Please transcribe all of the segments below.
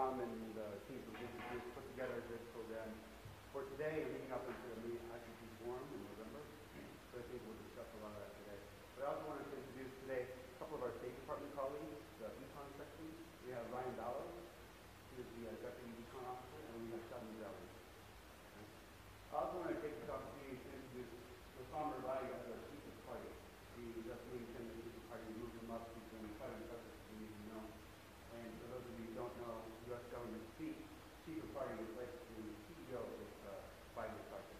Ram and the team from JCP put together this program for today, leading up into the ICT forum in November. So I think we'll discuss a lot of that today. But I also wanted to introduce today a couple of our State Department colleagues, the econ section. We have Ryan Ballard, who is the Deputy Econ Officer, and we have Sheldon Zelli. I also want to take this opportunity to introduce Osama Rai as our Chief of Party. He just named him the Chief of Party, moved him up. He's been quite impressive to me, you know. And for those of you who don't know, U.S. government speak, Chief of Party reflects to the CEO of this five-year project,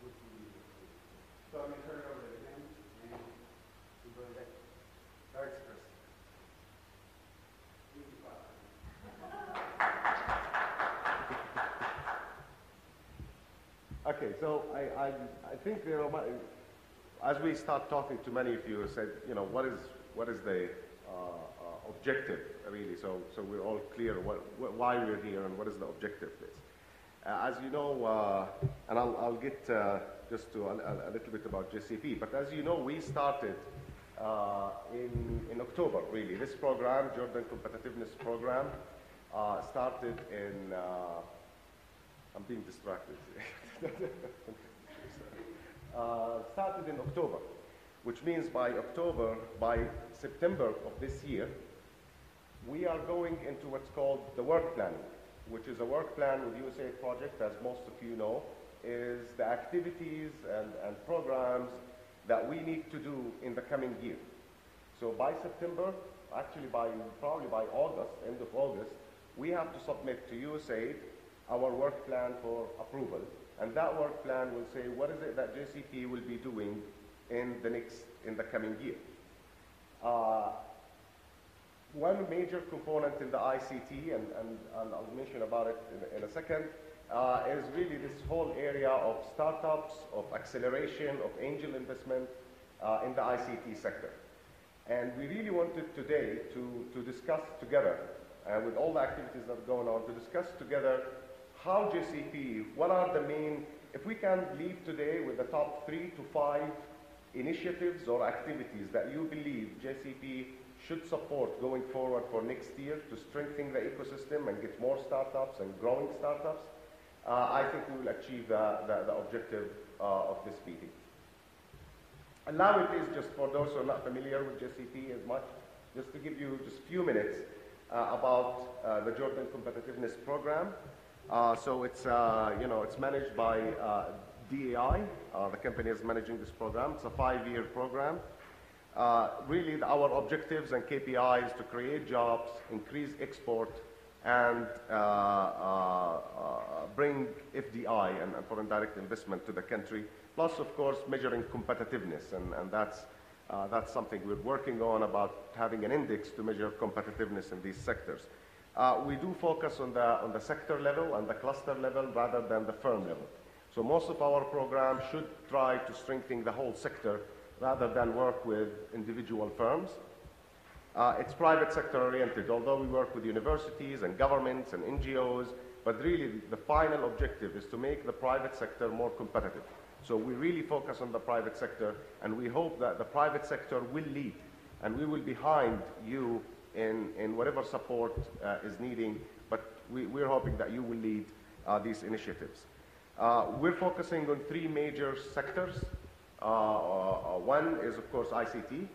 which we So I'm going to turn it over to him, and we go to that. Thanks, Chris. Okay, so I think, you know, as we start talking to many of you, said, you know, what is the objective, really? So we're all clear why we're here and what is the objective is. As you know, and I'll get just to a little bit about JCP, but as you know, we started in October, really. This program, Jordan Competitiveness Program, started in, I'm being distracted. Started in October, which means by September of this year, we are going into what's called the work planning, which is a work plan with USAID project, as most of you know, is the activities and programs that we need to do in the coming year. So by September, actually probably by August, end of August, we have to submit to USAID our work plan for approval. And that work plan will say what is it that JCP will be doing in the coming year. One major component in the ICT, and I'll mention about it in a second, is really this whole area of startups, of acceleration, of angel investment in the ICT sector. And we really wanted today to discuss together, with all the activities that are going on, to discuss together how JCP, what are the main, if we can leave today with the top 3 to 5 initiatives or activities that you believe JCP should support going forward for next year to strengthen the ecosystem and get more startups and growing startups, I think we will achieve the objective of this meeting. And now it is, just for those who are not familiar with JCP as much, just to give you just a few minutes about the Jordan Competitiveness Program. So it's, you know, it's managed by DAI. The company is managing this program. It's a 5-year program. Really, our objectives and KPIs to create jobs, increase export, and bring FDI and foreign direct investment to the country. Plus, of course, measuring competitiveness, and that's something we're working on, about having an index to measure competitiveness in these sectors. We do focus on the sector level and the cluster level rather than the firm level. So most of our programs should try to strengthen the whole sector rather than work with individual firms. It's private sector oriented, although we work with universities and governments and NGOs, but really the final objective is to make the private sector more competitive. So we really focus on the private sector, and we hope that the private sector will lead, and we will be behind you in whatever support is needing, but we're hoping that you will lead these initiatives. We're focusing on 3 major sectors. One is, of course, ICT.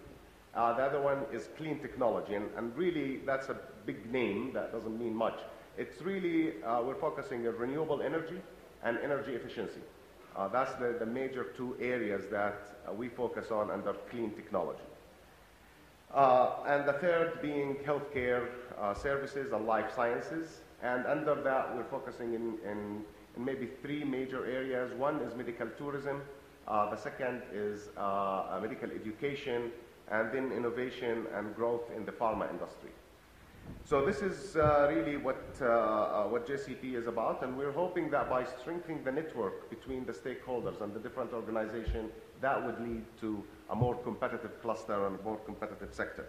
The other one is clean technology, and really that's a big name that doesn't mean much. It's really, we're focusing on renewable energy and energy efficiency. That's the major 2 areas that we focus on under clean technology. And the third being healthcare services and life sciences. And under that, we're focusing in maybe 3 major areas. One is medical tourism. The second is medical education, and then innovation and growth in the pharma industry. So this is really what JCP is about, and we're hoping that by strengthening the network between the stakeholders and the different organizations, that would lead to a more competitive cluster and a more competitive sector.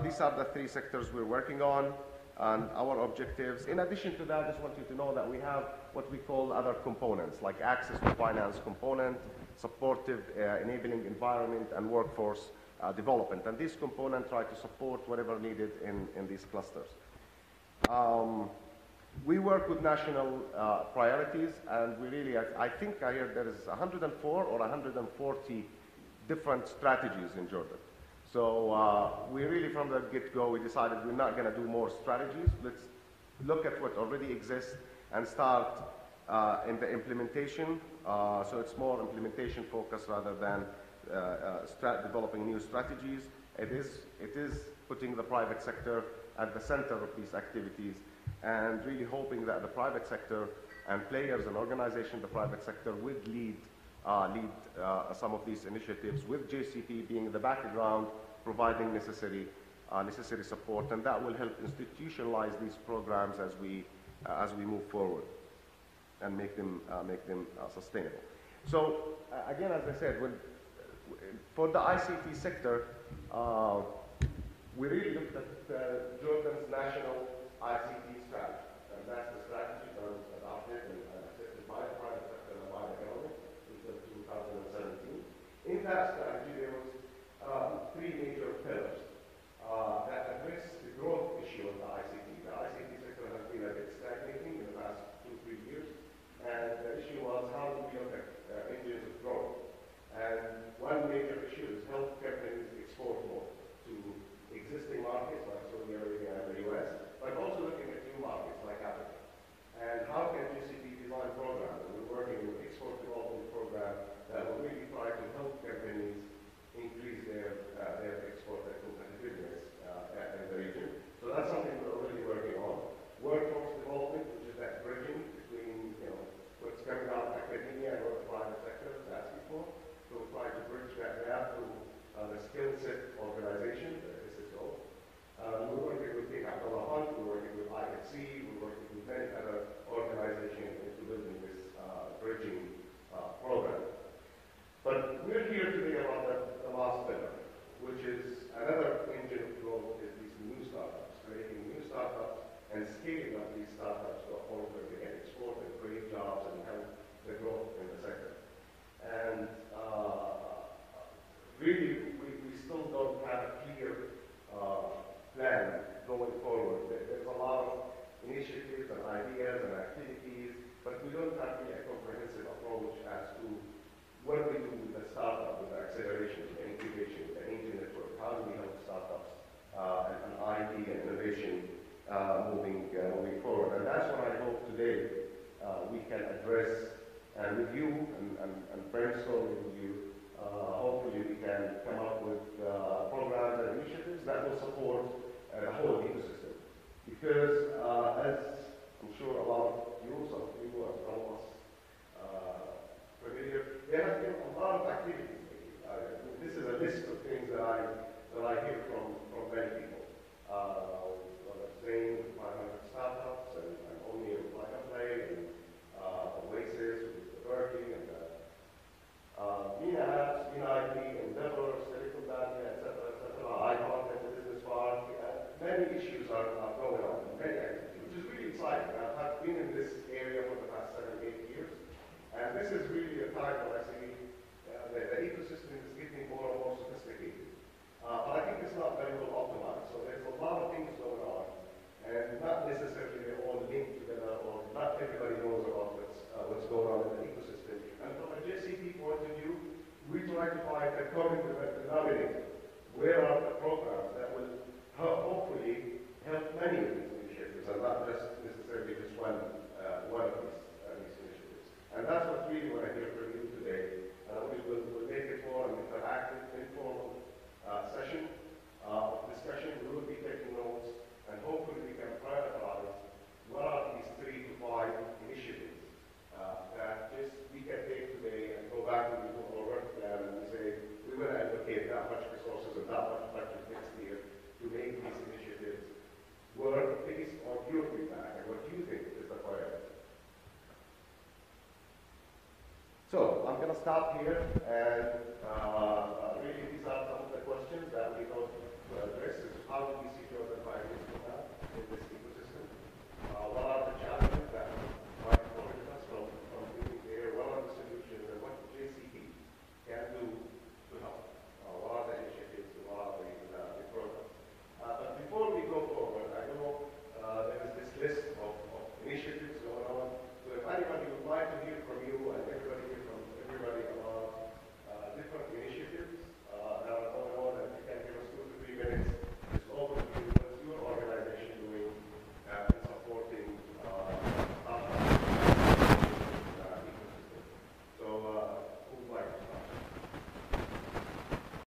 These are the 3 sectors we're working on and our objectives. In addition to that, I just want you to know that we have what we call other components, like access to finance component, supportive enabling environment, and workforce development. And these components try to support whatever needed in these clusters. We work with national priorities, and we really, I think I heard there is 104 or 140 different strategies in Jordan. So we really, from the get-go, we decided we're not going to do more strategies. Let's look at what already exists and start in the implementation. So it's more implementation focused rather than developing new strategies. It is putting the private sector at the center of these activities, and really hoping that the private sector and players and organizations in the private sector would lead some of these initiatives, with JCP being in the background, providing necessary support, and that will help institutionalize these programs as we move forward and make them sustainable. So again, as I said, for the ICT sector, we really looked at Jordan's national ICT strategy, and that's the strategy that was adopted and accepted by the private sector and by the government until 2017. In that strategy, there was three major pillars that address the growth issue of the ICT. The ICT sector has been a bit stagnating in the past 2-3 years, and the issue was how do we look at engines of growth. And one major issue is help companies export more to existing markets like Saudi Arabia and the US, but also looking at new markets like Africa. And how can GCP design programs? And we're working with export development program that will really try to help companies increase their export and competitiveness in the region. So that's something we're already working on. Workforce development, which is that bridging between what's coming out of academia and what the private sector is asking for. So we're trying to bridge that gap to the skill set organization, the SSO. We're working with King Abdullah Hunt, we're working with IFC, we're working with many other organizations into building this bridging program. But we're here today about the last pillar, which is another engine of growth, is these new startups, creating new startups and scaling up these startups to a point where they can export and create jobs and help the growth in the sector. And really, we still don't have a clear plan going forward. There's a lot of initiatives and ideas and activities, but we don't have really a comprehensive approach as to what do we do with the startup, with the acceleration, with the incubation, with the engine network. How do we help startups and ID and innovation moving forward? And that's what I hope today we can address, and with you and brainstorming with you, hopefully we can come up with programs and initiatives that will support the whole ecosystem. Because as I'm sure a lot of you, some of you, and some of us familiar, there have been a lot of activities. This is a list of things that I hear from many people. Saying 500 startups and only Plug and Play and Oasis with Berkeley and Mina Apps, Mina ID, Endeavor, Silicon Valley, etc., ICON and the Business Park. Many issues are going on, many activities, which is really exciting. I've been in this area for the past 7-8 years, and this is really a time when I see the ecosystem is getting more and more sophisticated. But I think it's not very well optimized, so there's a lot of things going on, and not necessarily they're all linked together, or not everybody knows about what's going on in the ecosystem. And from a JCP point of view, we try to find a common denominator. Where are the programs that will hopefully help many of these initiatives, and not just necessarily just one of these initiatives. And that's what really what I hear from you today. We'll make it more an interactive, informal session of discussion. We will be taking notes, and hopefully we can prioritize what are these 3 to 5 initiatives that just we can take today and go back to our work plan and say we will allocate that much resources and that much budget next year to make these initiatives work based on your feedback and what you think is the priority. So I'm going to stop here, and really these are some of the questions that we thought to address. Is how do we see Jordan 5 years from now in this